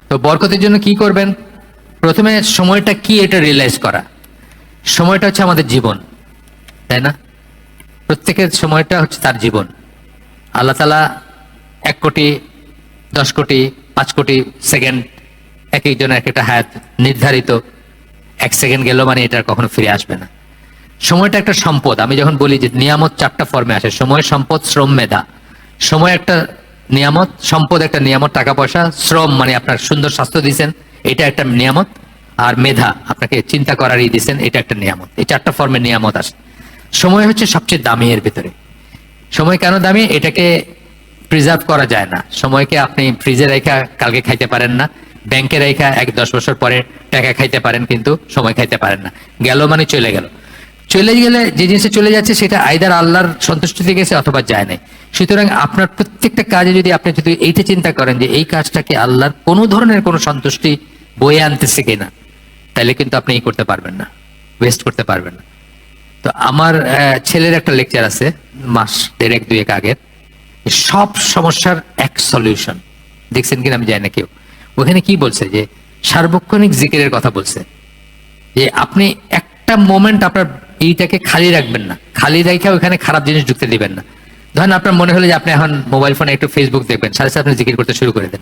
তো বরকতের জন্য কি করবেন? প্রথমে সময়টা কি এটা রিয়েলাইজ করা। সময়টা হচ্ছে আমাদের জীবন, তাই না? প্রত্যেকের সময়টা হচ্ছে তার জীবন। আল্লাহ তাআলা 1 কোটি, 10 কোটি, 5 কোটি সেকেন্ড, এক একজনের এক একটা হায়াত নির্ধারিত। 1 সেকেন্ড গেল মানে এটা কখনো ফিরে আসবে না। সময়টা একটা সম্পদ। আমি যখন বলি যে নিয়ামত 4টা ফর্মে আসে, সময়, সম্পদ, শ্রম, মেধা। সময় একটা নিয়ামত, সম্পদ একটা নিয়ামত, টাকা পয়সা। শ্রম মানে আপনার সুন্দর স্বাস্থ্য দিয়েছেন, এটা একটা নিয়ামত। আর মেধা, আপনাকে চিন্তা করারই দিয়েছেন, এটা একটা নিয়ামত। এই 4টা ফর্মে নিয়ামত আসে। সময় হচ্ছে সবচেয়ে দামি এর ভিতরে। সময় কেন দামি? এটাকে প্রিজার্ভ করা যায় না। সময়কে আপনি ফ্রিজে রেখা কালকে খাইতে পারেন না, ব্যাংকে রেখা 10 বছর পরে টাকা খাইতে পারেন, কিন্তু সময় খাইতে পারেন না। গেল মানে চলে গেল। চলে গেলে যে জিনিসটা চলে যাচ্ছে সেটা আইদার আল্লাহর সন্তুষ্টিতে গেছে অথবা যায় নাই। সুতরাং আপনার প্রত্যেকটা কাজে যদি আপনি এইটা চিন্তা করেন যে এই কাজটাকে আল্লাহর কোনো ধরনের কোনো সন্তুষ্টি বয়ে আনতেছে কিনা, তাহলে কিন্তু আপনি করতে পারবেন না, ওয়েস্ট করতে পারবেন না। তো আমার ছেলের একটা লেকচার আছে মাস 1.5-2 আগের, সব সমস্যার এক সলিউশন। দেখছেন কিনা আমি জানি না কেউ। ওখানে কি বলছে যে সার্বক্ষণিক জিকিরের কথা বলছে, যে আপনি একটা মোমেন্ট আপনার এইটাকে খালি রাখবেন না, খালি রেখে ওখানে খারাপ জিনিস ঢুকতে দিবেন না। ধরেন আপনার মনে হলো যে আপনি এখন মোবাইল ফোনে একটু ফেসবুক দেখবেন, সাথে সাথে আপনি জিকির করতে শুরু করে দেন।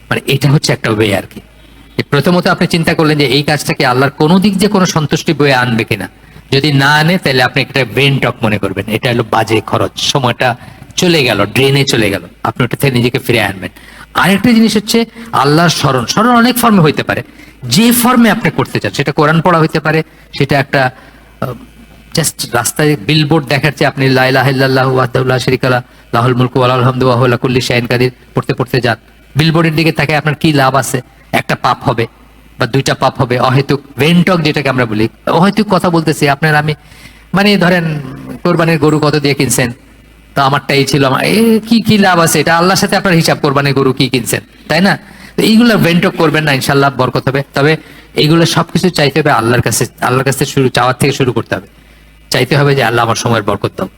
মানে এটা হচ্ছে একটা ওয়ে আর কি। প্রথমত আপনি চিন্তা করলেন যে এই কাজটাকে আল্লাহর কোনো দিক দিয়ে কোনো সন্তুষ্টি বয়ে আনবে কিনা। যদি না আনে তাহলে আপনি একটা ব্রেন টক মনে করবেন, এটা হলো বাজে খরচ, সময়টা চলে গেল, ড্রেনে চলে গেল, আপনি ওটা থেকে নিজেকে ফিরে আনবেন। আরেকটা জিনিস হচ্ছে আল্লাহর স্মরণ। স্মরণ অনেক ফর্মে হইতে পারে, যে ফর্মে আপনি করতে চান। সেটা কোরআন পড়া হইতে পারে, সেটা একটা জাস্ট রাস্তায় বিলবোর্ড দেখার চেয়ে আপনি লা ইলাহা ইল্লাল্লাহু ওয়াহদাহু লা শারীকা লাহু লাহুল মুলকু ওয়া লাহুল হামদু ওয়া হুয়া আলা কুল্লি শাইইন কাদির পড়তে পড়তে যান। বিলবোর্ডের দিকে তাকায় আপনার কি লাভ আছে? একটা পাপ হবে বা 2টা পাপ হবে। অহেতুক ভেন্টক যেটাকে আমরা বলি, অহেতুক কথা বলতেছি আপনার আমি। মানে ধরেন কোরবানির গরু কত দিয়ে কিনছেন, তো আমারটা এই ছিল, আমার কি কি লাভ আছে? এটা আল্লাহর সাথে আপনার হিসাব, কোরবানির গরু কি কিনছেন, তাই না? তো এইগুলো ভেন্টক করবেন না, ইনশাল্লাহ বরকত হবে। তবে এইগুলো সবকিছু চাইতে হবে আল্লাহর কাছে। আল্লাহর কাছে শুরু চাওয়ার থেকে শুরু করতে হবে। চাইতে হবে যে আল্লাহ আমার সময়ের বরকত দাও।